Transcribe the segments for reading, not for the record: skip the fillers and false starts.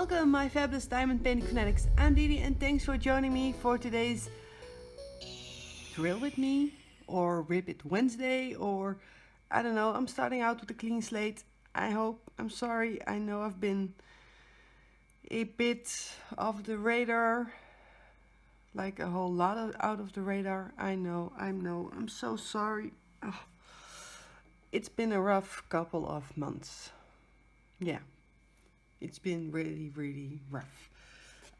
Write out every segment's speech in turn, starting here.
Welcome, my fabulous diamond painting fanatics. I'm DiDi, and thanks for joining me for today's Drill With Me, or WIP It Wednesday, or I don't know. I'm starting out with a clean slate. I hope. I'm sorry. I know I've been a bit off the radar, like a whole lot out of the radar. I know. I'm so sorry. Oh, it's been a rough couple of months. Yeah. It's been really, really rough.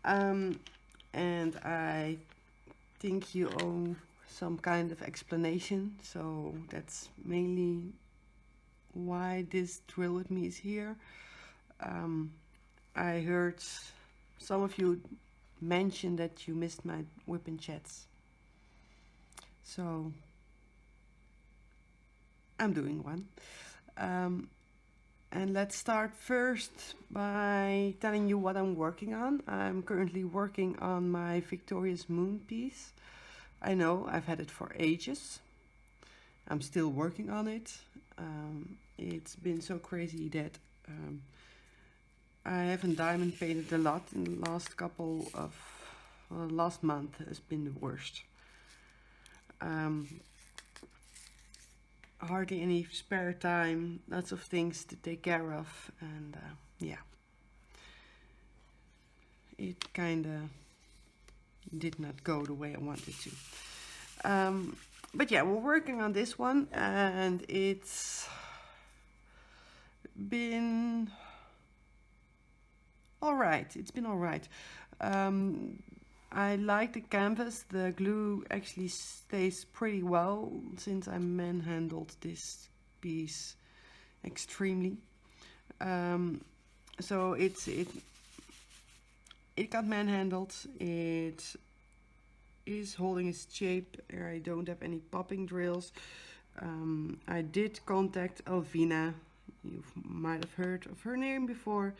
And I think you owe some kind of explanation. So that's mainly why this Drill With Me is here. I heard some of you mention that you missed my WIP and chats. So I'm doing one. And let's start first by telling you what I'm working on. I'm currently working on my Victorious Moon piece. I know, I've had it for ages. I'm still working on it. It's been so crazy that I haven't diamond painted a lot in the last couple of... last month has been the worst. Hardly any spare time, lots of things to take care of, and yeah, it kind of did not go the way I wanted to. But yeah, we're working on this one, and it's been all right. It's been all right. I like the canvas. The glue actually stays pretty well since I manhandled this piece extremely. So it got manhandled. It is holding its shape. I don't have any popping drills. I did contact Alvina. You might have heard of her name before.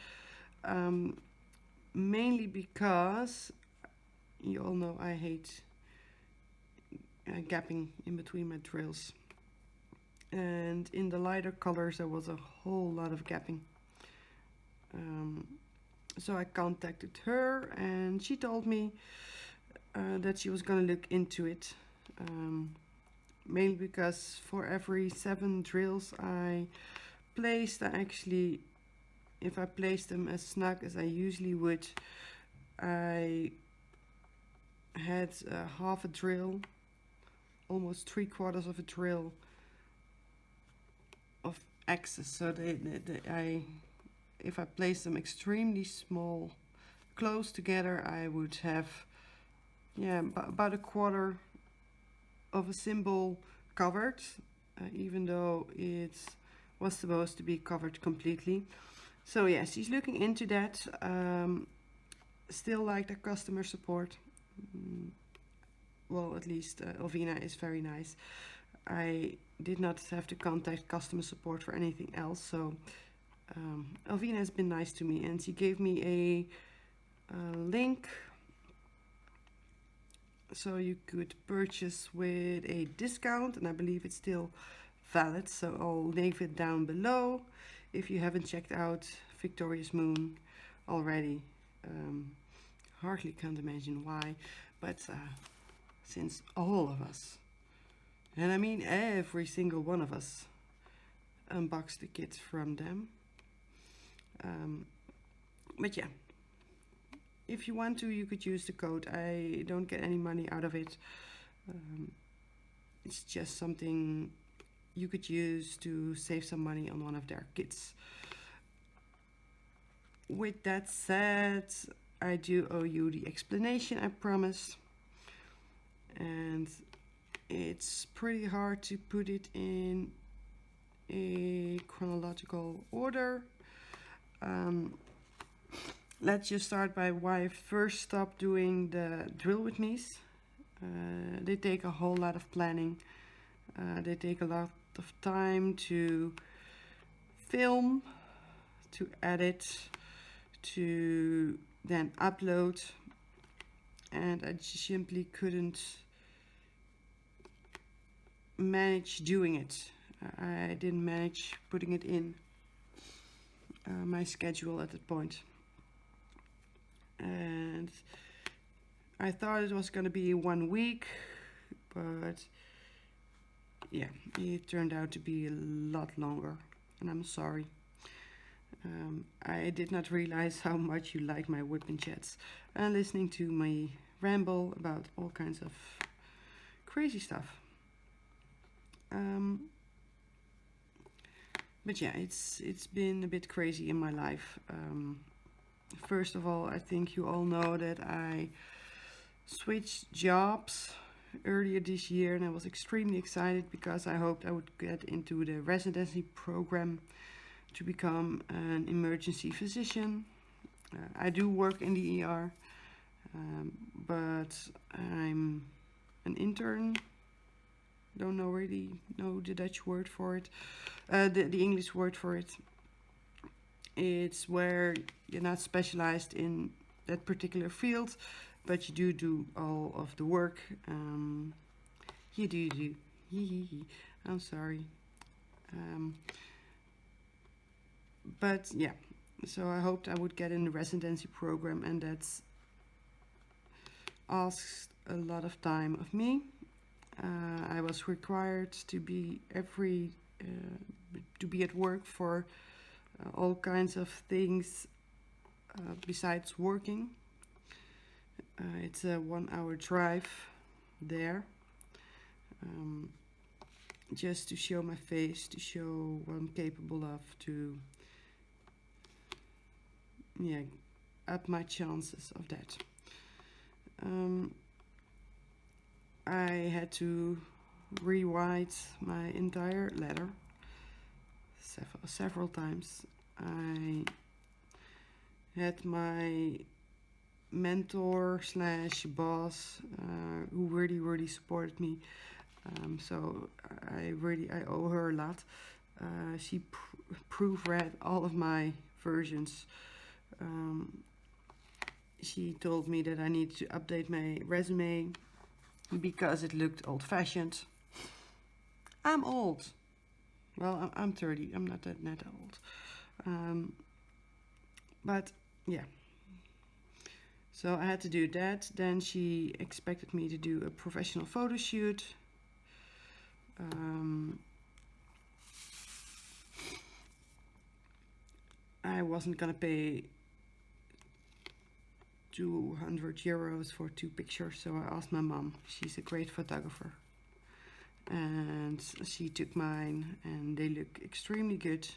Mainly because you all know I hate gapping in between my drills. And in the lighter colors there was a whole lot of gapping. So I contacted her and she told me that she was going to look into it. Mainly because for every 7 drills I placed, if I placed them as snug as I usually would, I had half a drill, almost 3/4 of a drill of excess. So if I place them extremely small, close together, I would have about 1/4 of a symbol covered, even though it was supposed to be covered completely. So yeah, she's looking into that. Still like the customer support. Well, at least Alvina is very nice. I did not have to contact customer support for anything else, so Alvina has been nice to me, and she gave me a link so you could purchase with a discount, and I believe it's still valid, so I'll leave it down below if you haven't checked out Victorious Moon already. Hardly can't imagine why, but since all of us, and I mean every single one of us, unboxed the kits from them. But yeah, if you want to, you could use the code. I don't get any money out of it. It's just something you could use to save some money on one of their kits. With that said, I do owe you the explanation I promised, and it's pretty hard to put it in a chronological order. Let's just start by why I first stopped doing the Drill With Me's. They take a whole lot of planning. They take a lot of time to film, to edit, to then upload, and I simply couldn't manage doing it. I didn't manage putting it in my schedule at that point. and I thought it was gonna be 1 week, but yeah, it turned out to be a lot longer, and I'm sorry. I did not realize how much you like my whipping chats and listening to me ramble about all kinds of crazy stuff. But yeah, it's been a bit crazy in my life. First of all, I think you all know that I switched jobs earlier this year, and I was extremely excited because I hoped I would get into the residency program to become an emergency physician. I do work in the ER, but I'm an intern. Don't know really know the Dutch word for it, the English word for it. It's where you're not specialized in that particular field, but you do all of the work. You do. I'm sorry. But yeah, so I hoped I would get in the residency program, and that's asked a lot of time of me. I was required to be to be at work for all kinds of things besides working. It's a 1 hour drive there, just to show my face, to show what I'm capable of, to up my chances of that. I had to rewrite my entire letter several times. I had my mentor slash boss who really supported me. So I owe her a lot. She proofread all of my versions. She told me that I needed to update my resume because it looked old-fashioned. I'm old. Well, I'm 30. I'm not that old. But yeah. So I had to do that. Then she expected me to do a professional photo shoot. I wasn't gonna pay 200 euros for 2 pictures, so I asked my mom. She's a great photographer. And she took mine, and they look extremely good.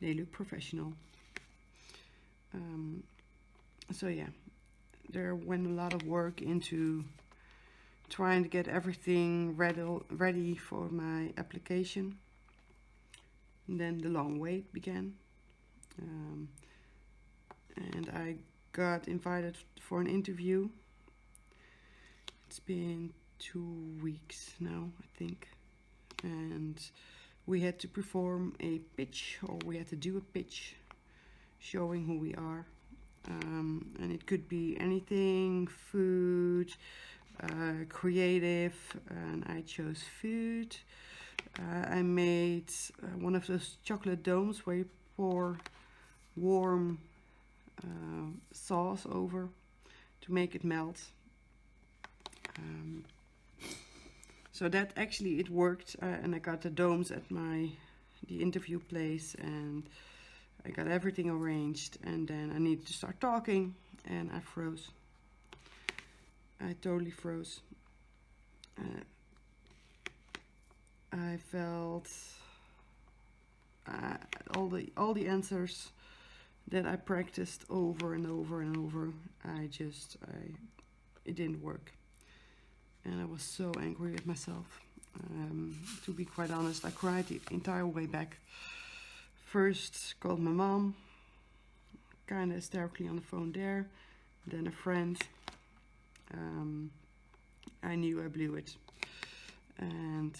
They look professional. So yeah, there went a lot of work into trying to get everything ready for my application. And then the long wait began. And I got invited for an interview. It's been 2 weeks now, I think. And we had to perform a pitch, or we had to do a pitch showing who we are. And it could be anything, food, creative, and I chose food. I made one of those chocolate domes where you pour warm sauce over to make it melt. So that actually it worked, and I got the domes at the interview place, and I got everything arranged, and then I needed to start talking, and I froze. I totally froze. I felt all the answers that I practiced over and over and over. It didn't work, and I was so angry at myself. To be quite honest, I cried the entire way back. First called my mom, kind of hysterically on the phone there. Then a friend. I knew I blew it, and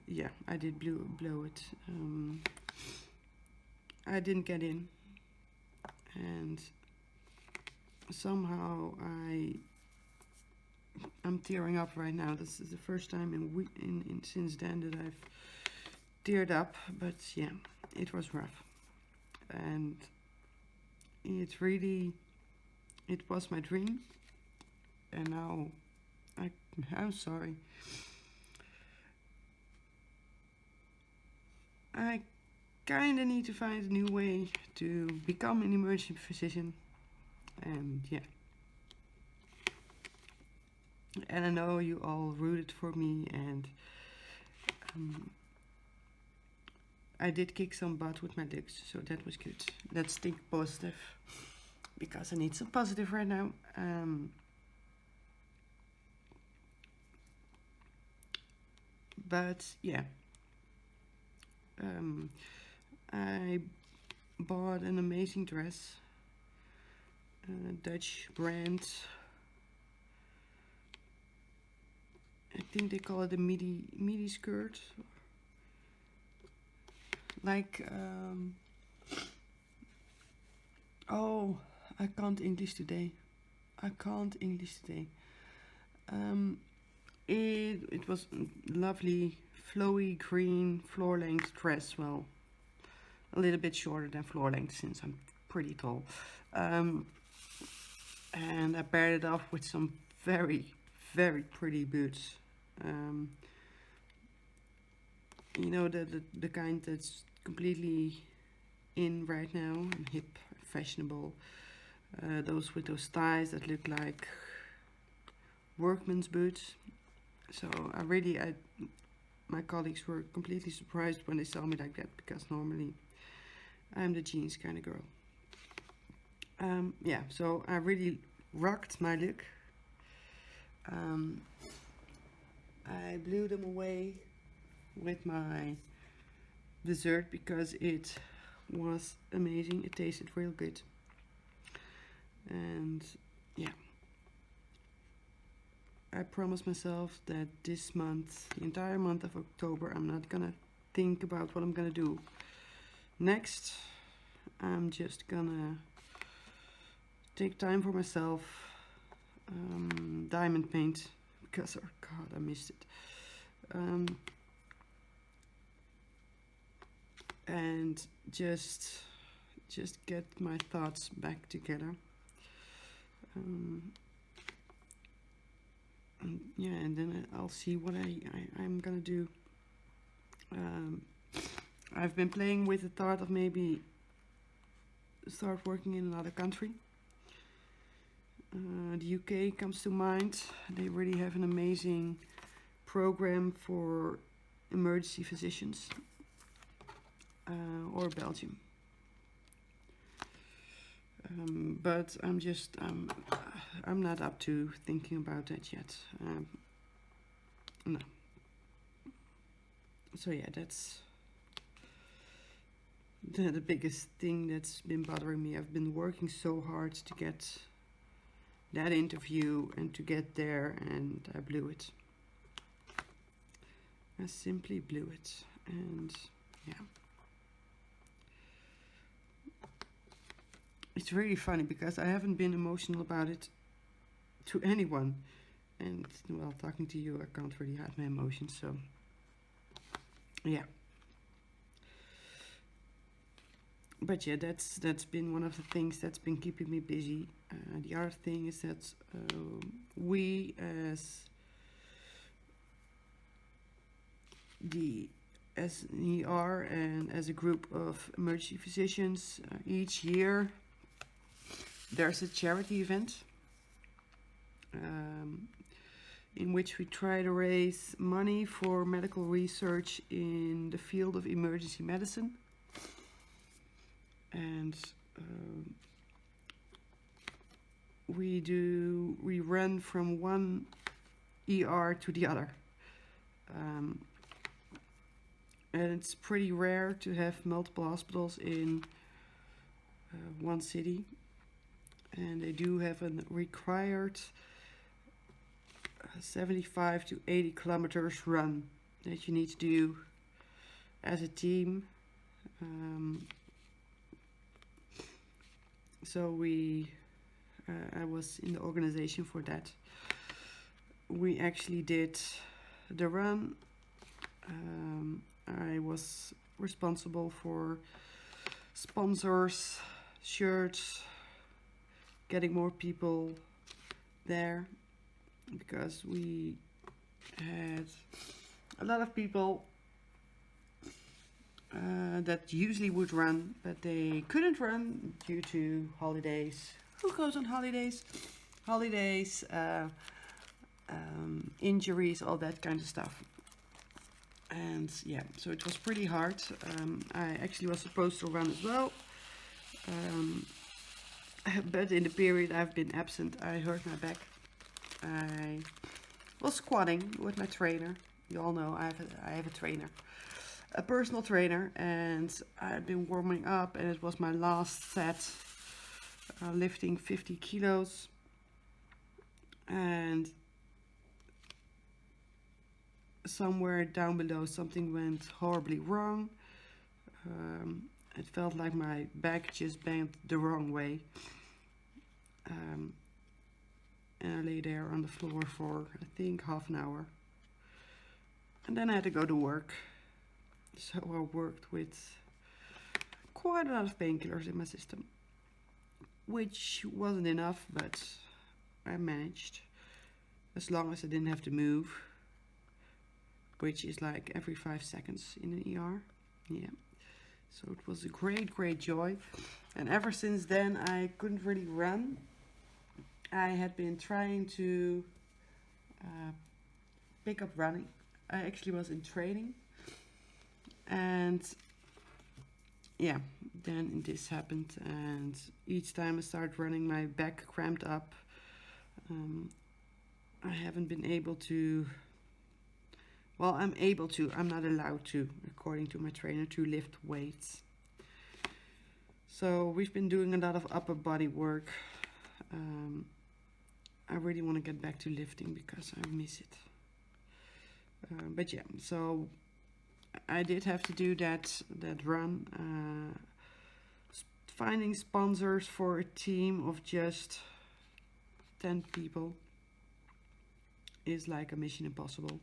yeah, I did blow it. I didn't get in, and somehow I'm tearing up right now. This is the first time in since then that I've teared up, but yeah, it was rough, and it's really It was my dream, and now I'm sorry. I kinda need to find a new way to become an emergency physician, and yeah. And I know you all rooted for me, and um, I did kick some butt with my dicks, so that was good. Let's think positive, because I need some positive right now. But yeah, I bought an amazing dress, a Dutch brand. I think they call it a midi skirt. Like, oh, I can't English today. I can't English today. It was lovely, flowy green floor length dress. Well, a little bit shorter than floor length since I'm pretty tall. And I paired it off with some very, very pretty boots. You know, the kind that's completely in right now, hip, fashionable. Those with those ties that look like workman's boots. So my colleagues were completely surprised when they saw me like that, because normally I'm the jeans kind of girl. Yeah, so I really rocked my look. I blew them away with my dessert because it was amazing. It tasted real good. And yeah, I promised myself that this month, the entire month of October, I'm not gonna think about what I'm gonna do next. I'm just gonna take time for myself, diamond paint, because oh god, I missed it. And just get my thoughts back together. And yeah, and then I'll see what I'm gonna do. I've been playing with the thought of maybe start working in another country. The UK comes to mind. They really have an amazing program for emergency physicians. Or Belgium. But I'm not up to thinking about that yet. No. So yeah, that's the biggest thing that's been bothering me. I've been working so hard to get that interview and to get there, and I blew it. I simply blew it, and yeah. It's really funny because I haven't been emotional about it to anyone. And, well, talking to you, I can't really hide my emotions, so yeah. But yeah, that's been one of the things that's been keeping me busy. The other thing is that we as an ER and as a group of emergency physicians, each year there's a charity event in which we try to raise money for medical research in the field of emergency medicine. And we run from one ER to the other. And it's pretty rare to have multiple hospitals in one city. And they do have a required 75 to 80 kilometers run that you need to do as a team. So I was in the organization for that. We actually did the run. I was responsible for sponsors, shirts, getting more people there, because we had a lot of people that usually would run, but they couldn't run due to holidays. Who goes on holidays? Holidays, injuries, all that kind of stuff. And yeah, so it was pretty hard. I actually was supposed to run as well. But in the period I've been absent, I hurt my back. I was squatting with my trainer. You all know I have a trainer, a personal trainer, and I've been warming up, and it was my last set, lifting 50 kilos. And somewhere down below something went horribly wrong. It felt like my back just bent the wrong way. And I lay there on the floor for, I think, half an hour. And then I had to go to work. So I worked with quite a lot of painkillers in my system, which wasn't enough, but I managed, as long as I didn't have to move, which is like every 5 seconds in an ER. Yeah. So it was a great joy. And ever since then, I couldn't really run. I had been trying to pick up running. I actually was in training. And yeah, then this happened. And each time I started running, my back cramped up. I haven't been able to... Well, I'm able to, I'm not allowed to, according to my trainer, to lift weights. So we've been doing a lot of upper body work. I really want to get back to lifting because I miss it. But yeah, so I did have to do that run. Finding sponsors for a team of just 10 people is like a mission impossible.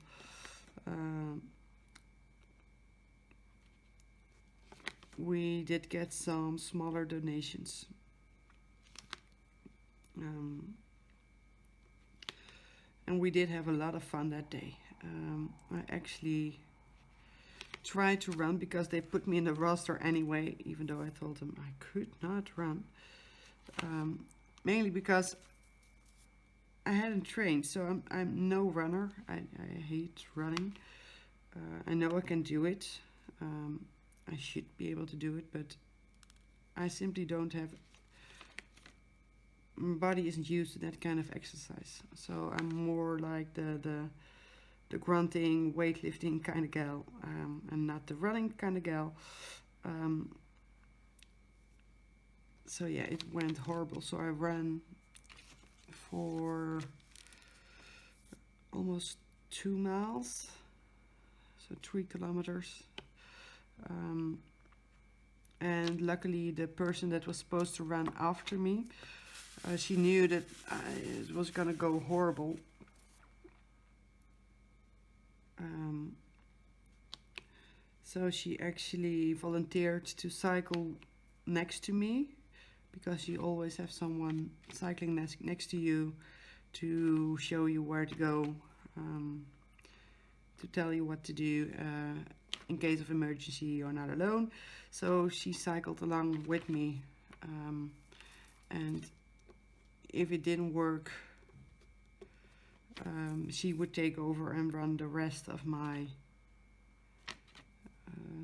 We did get some smaller donations. And we did have a lot of fun that day. I actually tried to run because they put me in the roster anyway, even though I told them I could not run. Mainly because I hadn't trained, so I'm no runner. I hate running. I know I can do it. I should be able to do it, but I simply don't have... My body isn't used to that kind of exercise. So I'm more like the grunting, weightlifting kind of gal, and not the running kind of gal. So yeah, it went horrible. So I ran for almost 2 miles, so 3 kilometers. And luckily the person that was supposed to run after me, she knew that it was gonna go horrible. So she actually volunteered to cycle next to me, because you always have someone cycling next to you to show you where to go, to tell you what to do in case of emergency. You're not alone. So she cycled along with me, and if it didn't work, she would take over and run the rest of my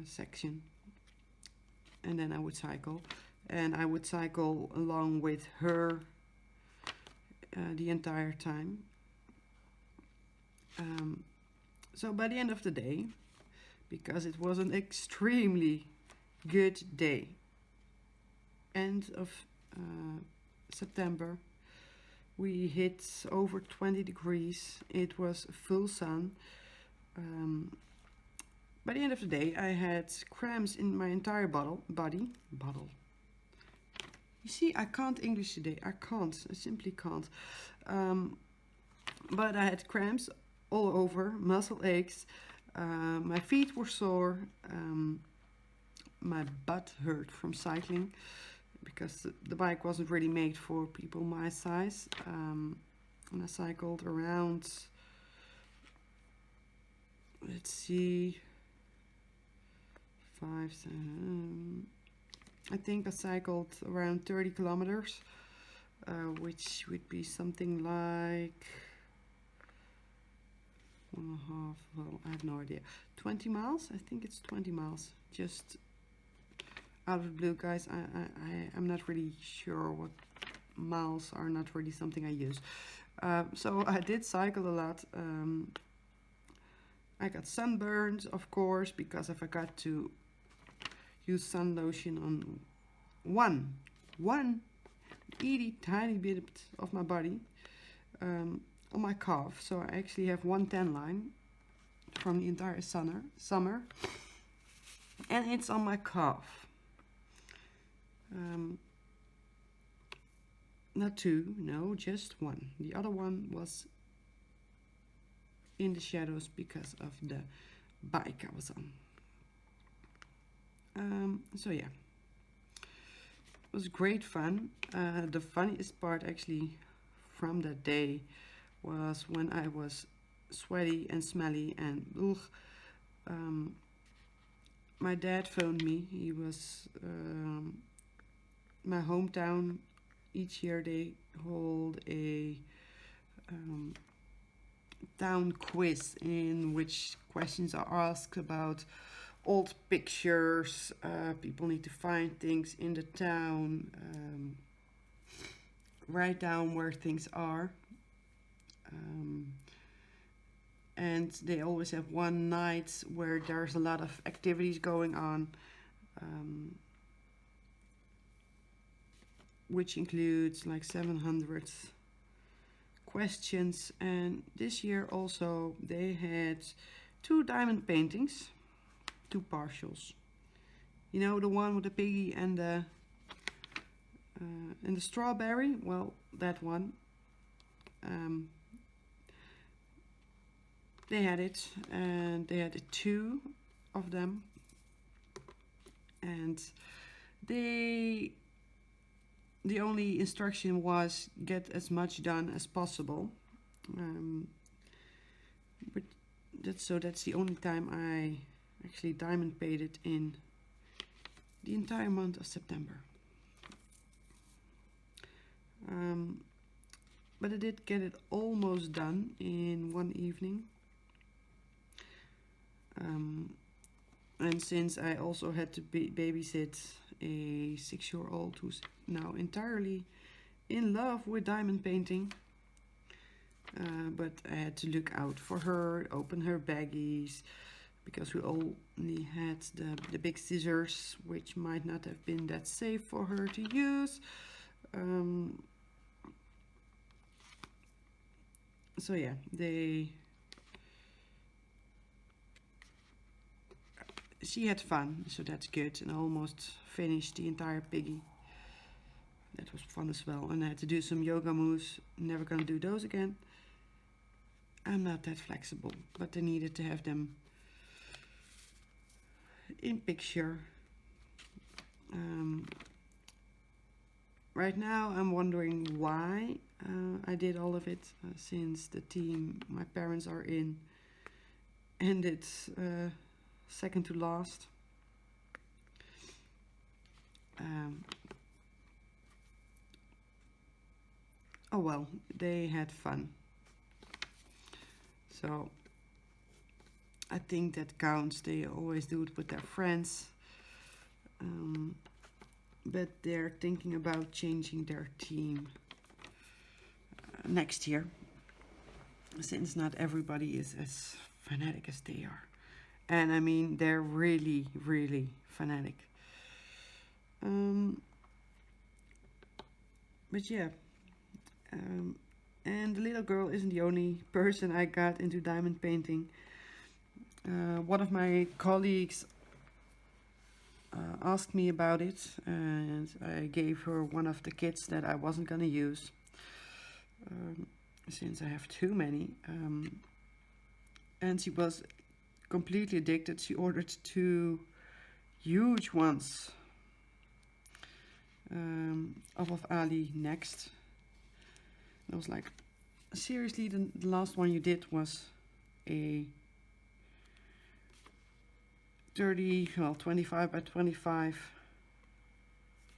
section, and then I would cycle. And I would cycle along with her the entire time. So by the end of the day, because it was an extremely good day, end of September, we hit over 20 degrees. It was full sun. By the end of the day, I had cramps in my entire body. You see, I can't English today. I simply can't. But I had cramps all over, muscle aches. My feet were sore. My butt hurt from cycling. because the bike wasn't really made for people my size. And I cycled around, let's see, I think I cycled around 30 kilometers, which would be something like 1.5, well, I have no idea, 20 miles. I think it's 20 miles, just out of the blue, guys. I'm not really sure what miles are, not really something I use. So I did cycle a lot. I got sunburned, of course, because I forgot to use sun lotion on one itty tiny bit of my body, on my calf. So I actually have one tan line from the entire summer, and it's on my calf. Not two, no, just one. The other one was in the shadows because of the bike I was on. So yeah, it was great fun. The funniest part actually from that day was when I was sweaty and smelly and my dad phoned me. He was my hometown. Each year they hold a town quiz in which questions are asked about old pictures. People need to find things in the town, write down where things are. And they always have one night where there's a lot of activities going on, which includes like 700 questions. And this year also they had 2 diamond paintings, 2 partials. You know, the one with the piggy and the strawberry? Well, that one. They had it, and they had 2 of them. And the only instruction was get as much done as possible. But that's the only time I actually diamond painted in the entire month of September. But I did get it almost done in one evening. And since I also had to babysit a 6-year-old who's now entirely in love with diamond painting, but I had to look out for her, open her baggies, because we only had the big scissors, which might not have been that safe for her to use. So yeah, she had fun, so that's good, and I almost finished the entire piggy. That was fun as well. And I had to do some yoga moves. Never gonna do those again. I'm not that flexible, but I needed to have them in picture. Right now I'm wondering why I did all of it, since the team my parents are in ended second to last. Oh well, they had fun. So I think that counts. They always do it with their friends. But they're thinking about changing their team next year, since not everybody is as fanatic as they are. And I mean, they're really, really fanatic. But yeah, and the little girl isn't the only person I got into diamond painting. One of my colleagues asked me about it, and I gave her one of the kits that I wasn't gonna use, since I have too many. And she was completely addicted. She ordered 2 huge ones. off of Ali next. I was like, seriously, the last one you did was a 25 by 25,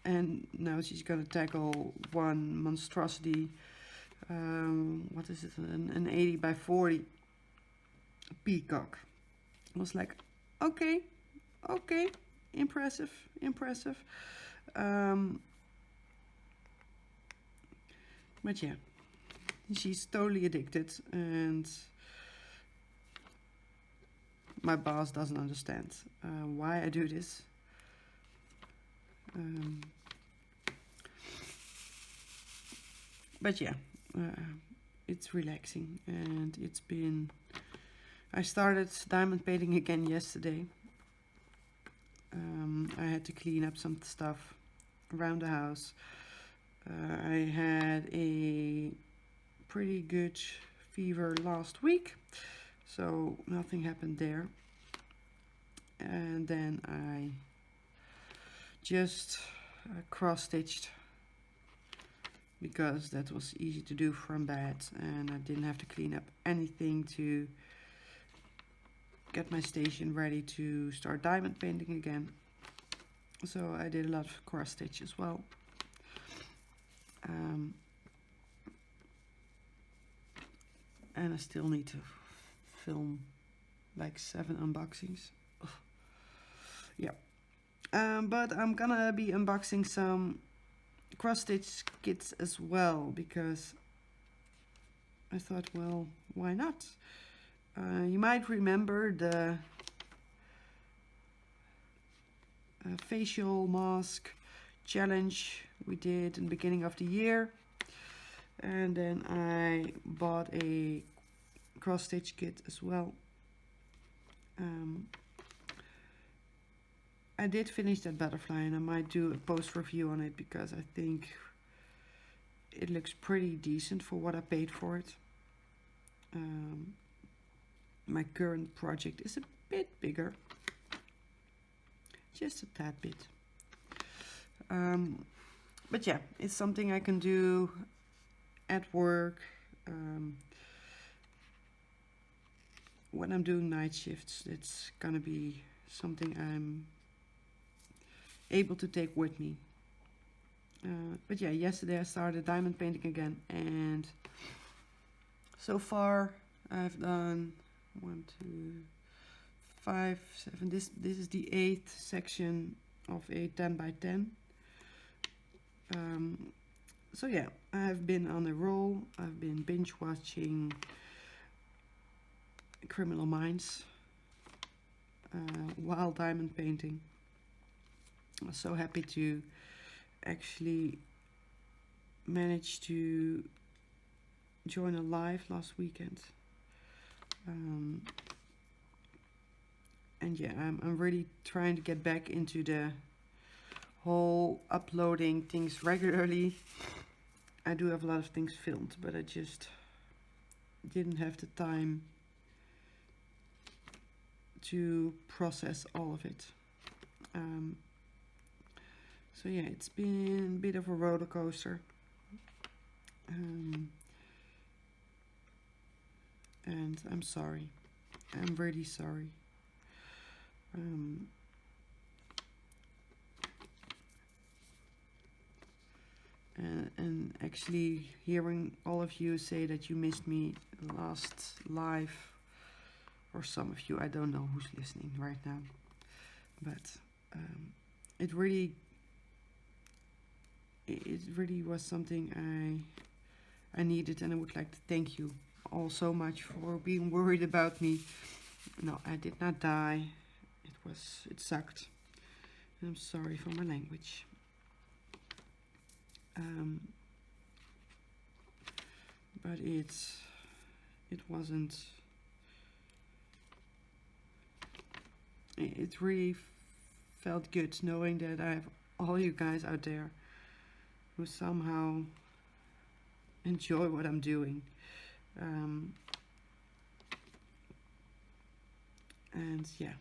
and now she's gonna tackle one monstrosity. What is it? An 80 by 40 peacock. I was like, okay, impressive. But yeah, she's totally addicted, and my boss doesn't understand why I do this. But yeah, it's relaxing, and it's been... I started diamond painting again yesterday. I had to clean up some stuff around the house. I had a pretty good fever last week, so nothing happened there. And then I just cross-stitched, because that was easy to do from bed, and I didn't have to clean up anything to get my station ready to start diamond painting again. So I did a lot of cross stitch as well. And I still need to film like 7 unboxings. Ugh. Yeah. But I'm gonna be unboxing some cross stitch kits as well, because I thought, well, why not? You might remember the facial mask challenge we did in the beginning of the year, and then I bought a cross stitch kit as well. I did finish that butterfly, and I might do a post review on it, because I think it looks pretty decent for what I paid for it. My current project is a bit bigger, just a tad bit. But yeah, it's something I can do at work, when I'm doing night shifts. It's gonna be something I'm able to take with me. But yeah, yesterday I started diamond painting again, and so far I've done 1, 2, 5, 7. This is the 8th section of a 10 by 10. So yeah, I've been on a roll. I've been binge watching Criminal Minds while diamond painting. I was so happy to actually manage to join a live last weekend. And yeah, I'm really trying to get back into the whole uploading things regularly. I do have a lot of things filmed, but I just didn't have the time to process all of it. So yeah, it's been a bit of a roller coaster. And I'm sorry. I'm really sorry. And actually hearing all of you say that you missed me last live, or some of you, I don't know who's listening right now, but it really was something I needed, and I would like to thank you all so much for being worried about me. No, I did not die. It sucked. I'm sorry for my language. But it wasn't. It really felt good knowing that I have all you guys out there who somehow enjoy what I'm doing. And yeah,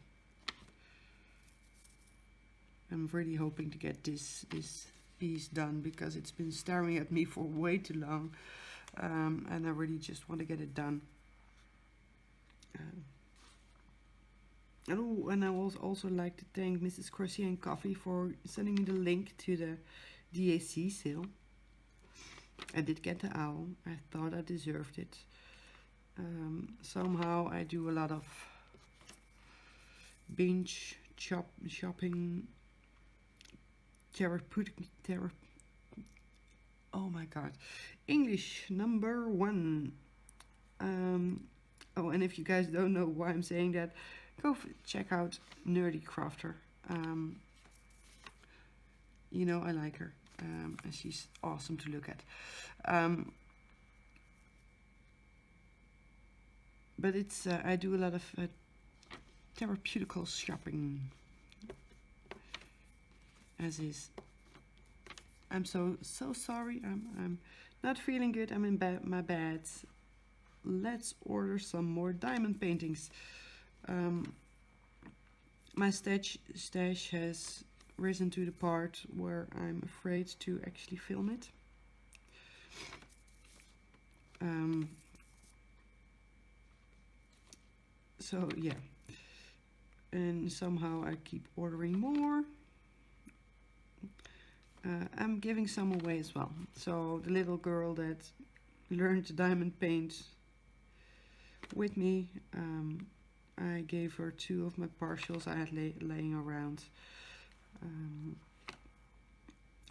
I'm really hoping to get this piece done because it's been staring at me for way too long, and I really just want to get it done. And I would also like to thank Mrs. Crochet and Coffee for sending me the link to the DAC sale. I did get the owl. I thought I deserved it. Somehow I do a lot of binge shopping, oh my god, English number 1. Oh, and if you guys don't know why I'm saying that, go check out Nerdy Crafter. You know I like her, and she's awesome to look at. But it's I do a lot of therapeutical shopping, as is. I'm so sorry. I'm not feeling good. I'm in my bed. Let's order some more diamond paintings. My stash has risen to the part where I'm afraid to actually film it. So yeah, and somehow I keep ordering more. I'm giving some away as well. So the little girl that learned to diamond paint with me, I gave her 2 of my partials I had laying around.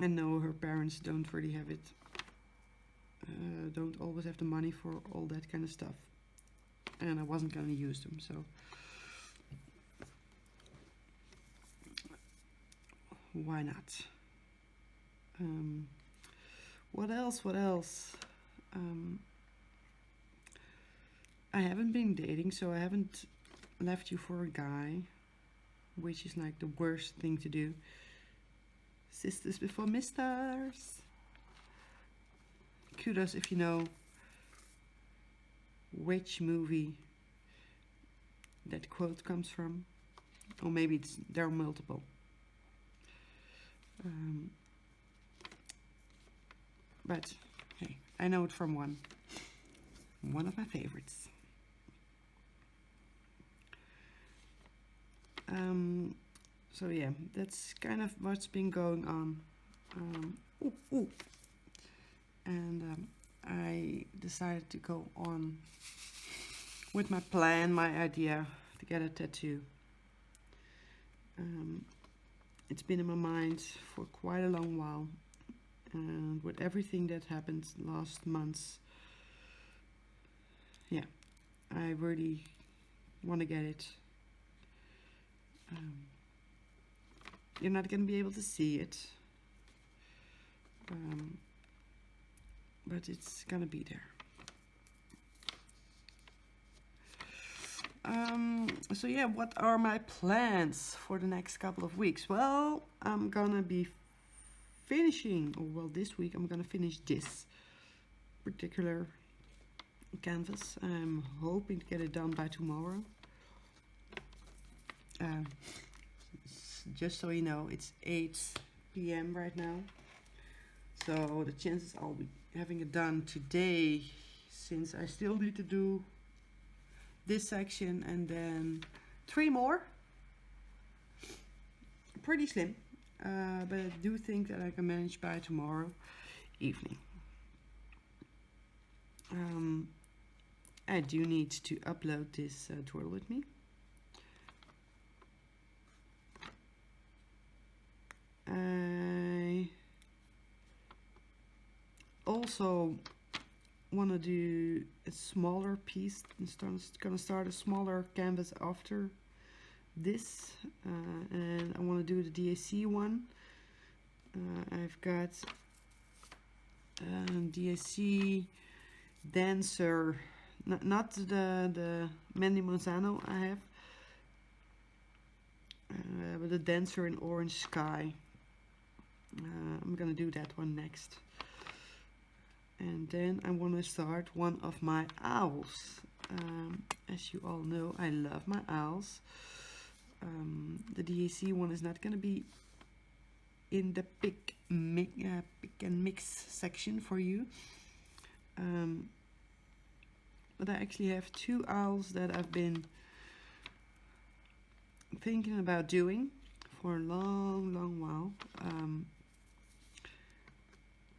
I know her parents don't really have it, don't always have the money for all that kind of stuff, and I wasn't going to use them, so why not? What else? I haven't been dating, so I haven't left you for a guy, which is like the worst thing to do. Sisters before misters. Kudos if you know which movie that quote comes from, or maybe there are multiple. But hey, I know it from one of my favorites. So yeah, that's kind of what's been going on. And I decided to go on with my plan, my idea to get a tattoo. It's been in my mind for quite a long while, and with everything that happened last month, yeah, I really want to get it. You're not going to be able to see it, but it's going to be there. So yeah, what are my plans for the next couple of weeks? Well, I'm gonna be finishing, or well, this week I'm gonna finish this particular canvas. I'm hoping to get it done by tomorrow. Just so you know, it's 8 p.m. right now, so the chances I'll be having it done today, since I still need to do this section and then 3 more, pretty slim, but I do think that I can manage by tomorrow evening. I do need to upload this Twirl With Me. I also want to do a smaller piece. I'm gonna start a smaller canvas after this, and I want to do the DAC one. I've got DAC Dancer, not the Mandy Monzano I have, but the Dancer in Orange Sky. I'm gonna do that one next. And then I want to start one of my owls. As you all know, I love my owls. The DAC one is not going to be in the pick and mix section for you. But I actually have 2 owls that I've been thinking about doing for a long while.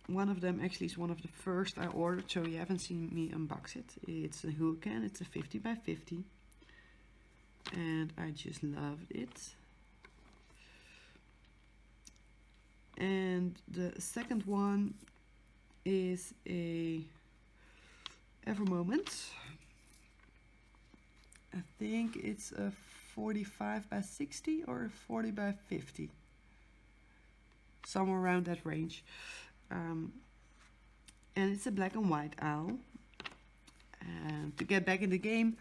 One of them actually is one of the first I ordered, so you haven't seen me unbox it. It's a hurricane, it's a 50 by 50, and I just loved it. And the second one is a Ever Moment. I think it's a 45 by 60 or a 40 by 50, somewhere around that range. And it's a black and white owl. And to get back in the game,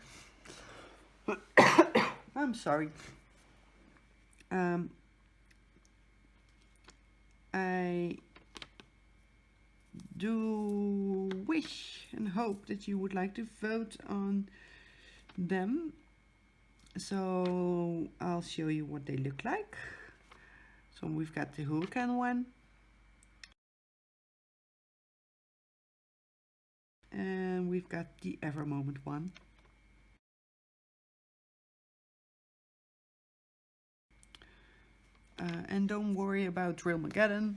I'm sorry. I do wish and hope that you would like to vote on them. So I'll show you what they look like. So we've got the hurricane one. And we've got the Ever Moment one. And don't worry about Drillmageddon.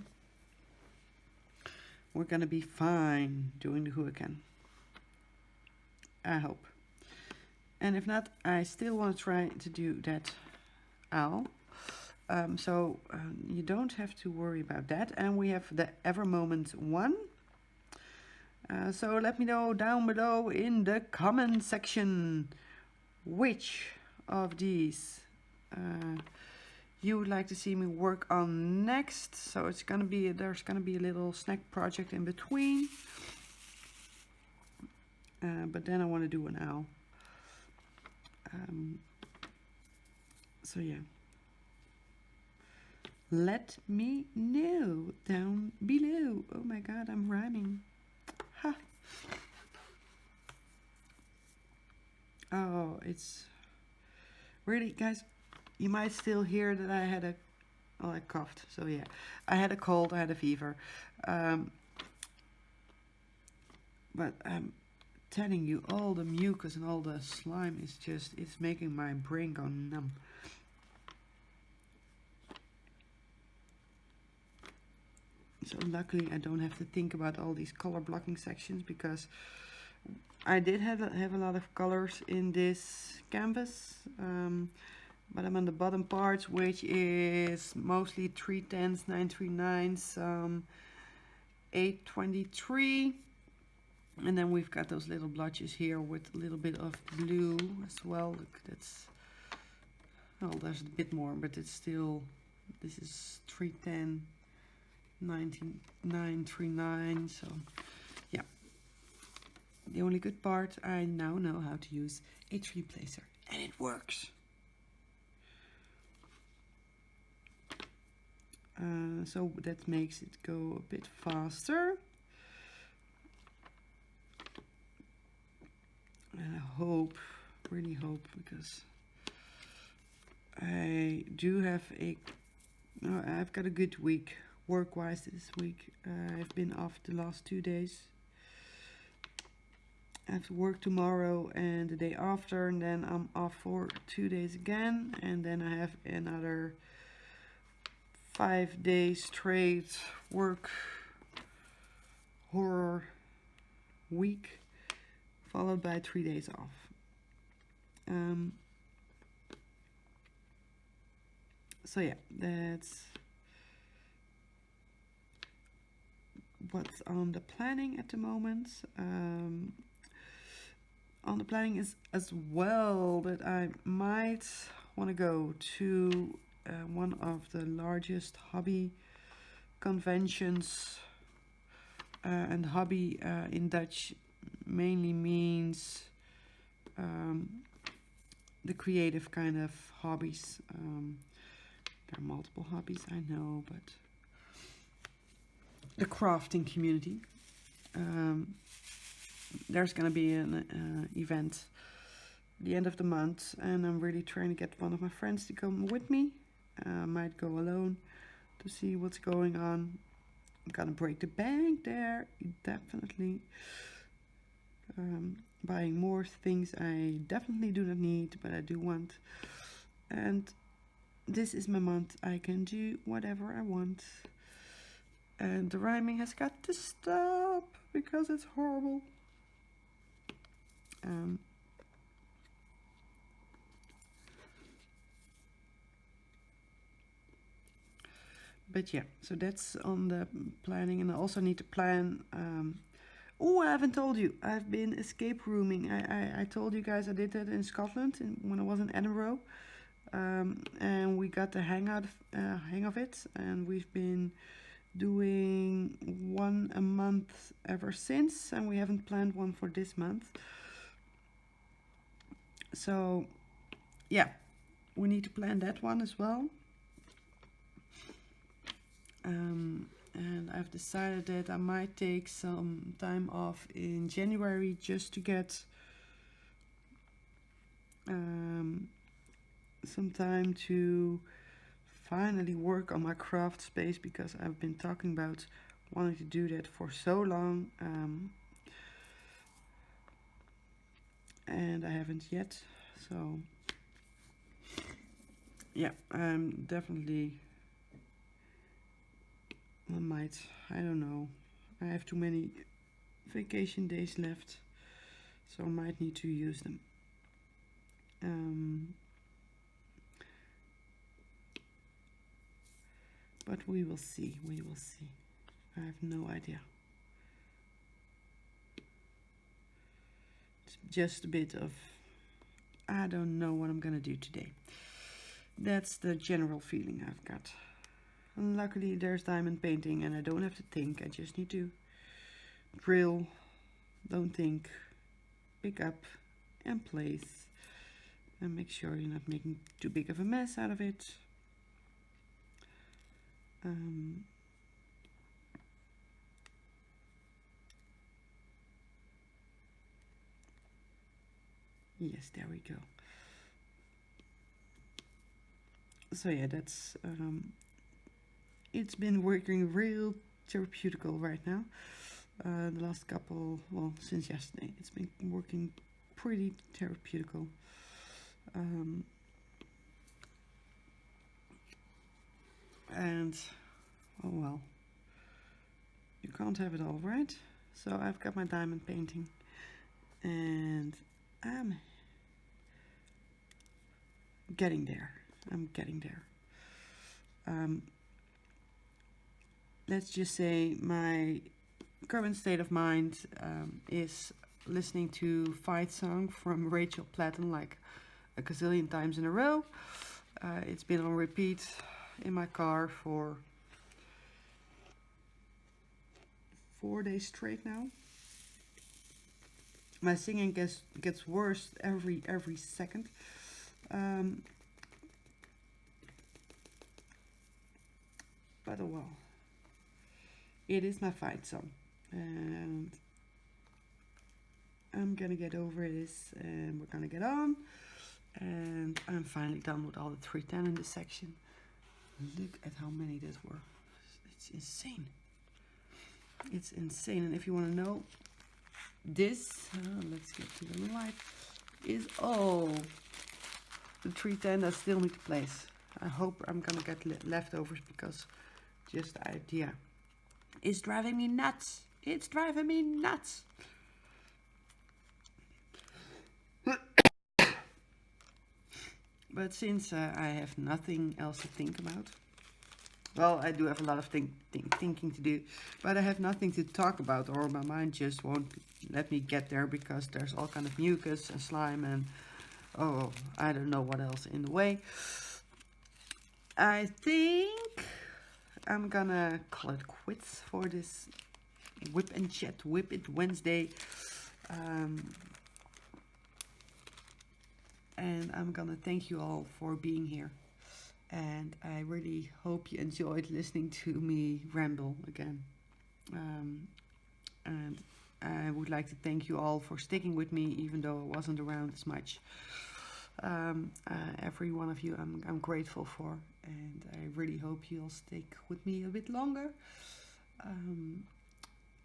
We're gonna be fine doing the hurricane. I hope. And if not, I still want to try to do that owl. So you don't have to worry about that. And we have the Ever Moment one. So let me know down below in the comment section which of these you would like to see me work on next. So it's gonna be, there's gonna be a little snack project in between, but then I want to do an owl. So yeah, let me know down below. Oh my god, I'm rhyming. Ha. Oh, it's really, guys, you might still hear that I had I coughed. So yeah, I had a cold, I had a fever. But I'm telling you, all the mucus and all the slime is just, it's making my brain go numb. So luckily I don't have to think about all these color blocking sections, because I did have a lot of colors in this canvas, but I'm on the bottom parts, which is mostly 310s, 939s, 823, and then we've got those little blotches here with a little bit of blue as well. Look, that's, well, there's a bit more, but it's still, this is 310, 939, so yeah. The only good part, I now know how to use a tree placer, and it works. So that makes it go a bit faster. And I hope, really hope, because I do have I've got a good week work-wise this week. I've been off the last 2 days. I have to work tomorrow and the day after, and then I'm off for 2 days again, and then I have another 5 days straight work horror week, followed by 3 days off. So yeah, that's what's on the planning at the moment. On the planning is as well that I might want to go to one of the largest hobby conventions, and hobby in Dutch mainly means the creative kind of hobbies. There are multiple hobbies, I know, but the crafting community. There's gonna be an event the end of the month, and I'm really trying to get one of my friends to come with me. I might go alone. to see what's going on. I'm gonna break the bank there, definitely. Buying more things I definitely do not need, but I do want. And this is my month. I can do whatever I want. And the rhyming has got to stop because it's horrible. But yeah, so that's on the planning, and I also need to plan. Oh, I haven't told you. I've been escape rooming. I told you guys I did that in Scotland when I was in Edinburgh, and we got the hang of it, and we've been doing one a month ever since, and we haven't planned one for this month. So yeah, we need to plan that one as well. And I've decided that I might take some time off in January just to get some time to finally work on my craft space, because I've been talking about wanting to do that for so long, and I haven't yet. So yeah, I'm definitely, I don't know, I have too many vacation days left, so I might need to use them. But we will see, I have no idea. It's just a bit of, I don't know what I'm gonna do today. That's the general feeling I've got. And luckily there's diamond painting and I don't have to think, I just need to drill, don't think, pick up and place, and make sure you're not making too big of a mess out of it. Yes, there we go. So yeah, that's it's been working real therapeutical right now. The last couple, well, since yesterday, it's been working pretty therapeutical. And oh well, you can't have it all, right? So I've got my diamond painting, and I'm getting there. Let's just say my current state of mind is listening to Fight Song from Rachel Platten like a gazillion times in a row. It's been on repeat in my car for 4 days straight now. My singing gets worse every second. But oh well. It is my fight song, and I'm gonna get over this, and we're gonna get on. And I'm finally done with all the 310 in this section. Look at how many there were. It's insane. It's insane. And if you want to know, this, let's get to the light, is all the 310 that still need to place. I hope I'm gonna get leftovers, because just the idea is driving me nuts. It's driving me nuts. But since I have nothing else to think about, well, I do have a lot of thinking to do, but I have nothing to talk about, or my mind just won't let me get there, because there's all kind of mucus and slime and I don't know what else in the way. I think I'm gonna call it quits for this WIP and Chat WIP It Wednesday. And I'm gonna thank you all for being here. And I really hope you enjoyed listening to me ramble again. And I would like to thank you all for sticking with me, even though I wasn't around as much. Every one of you I'm grateful for. and I really hope you'll stick with me a bit longer.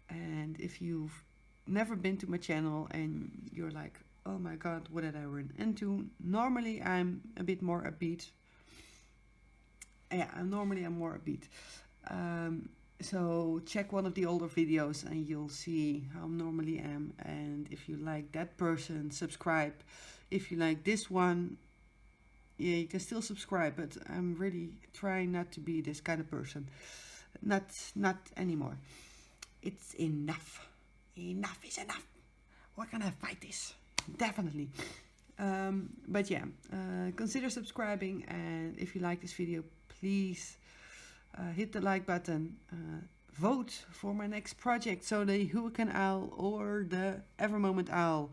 And if you've never been to my channel and you're like, oh my god, what did I run into? Normally I'm a bit more upbeat. Yeah, normally I'm more upbeat. So check one of the older videos and you'll see how I normally am. And if you like that person, subscribe. If you like this one, yeah, you can still subscribe, but I'm really trying not to be this kind of person. Not anymore. It's enough. Enough is enough. We're gonna fight this. Definitely. But yeah, consider subscribing, and if you like this video, please hit the like button. Vote for my next project, so the Hurricane Owl or the Ever Moment Owl.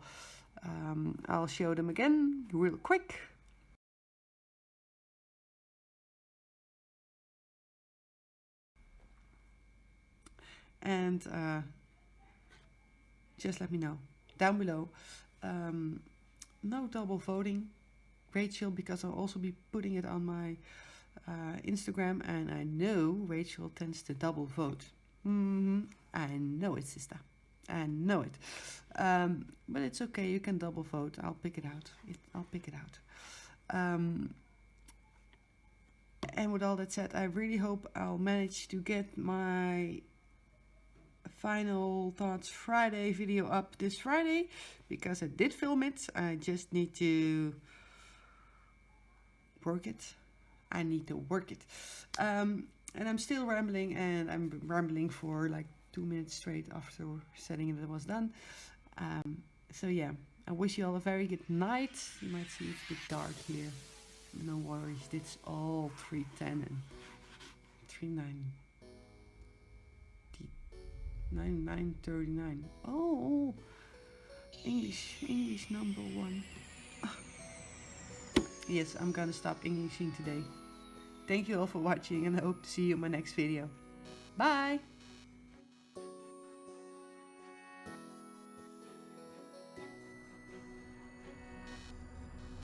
I'll show them again real quick. And just let me know down below. No double voting, Rachel, because I'll also be putting it on my Instagram, and I know Rachel tends to double vote. I know it, sister. I know it. But it's okay, you can double vote. I'll pick it out. I'll pick it out. And with all that said, I really hope I'll manage to get my Final Thoughts Friday video up this Friday, because I did film it. I just need to work it. I need to work it. And I'm still rambling, and I'm rambling for like 2 minutes straight after saying it was done. So yeah, I wish you all a very good night. You might see it's a bit dark here. No worries, it's all 3:10 and 9:39. Oh, English number one. Yes, I'm gonna stop Englishing today. Thank you all for watching, and I hope to see you in my next video. Bye!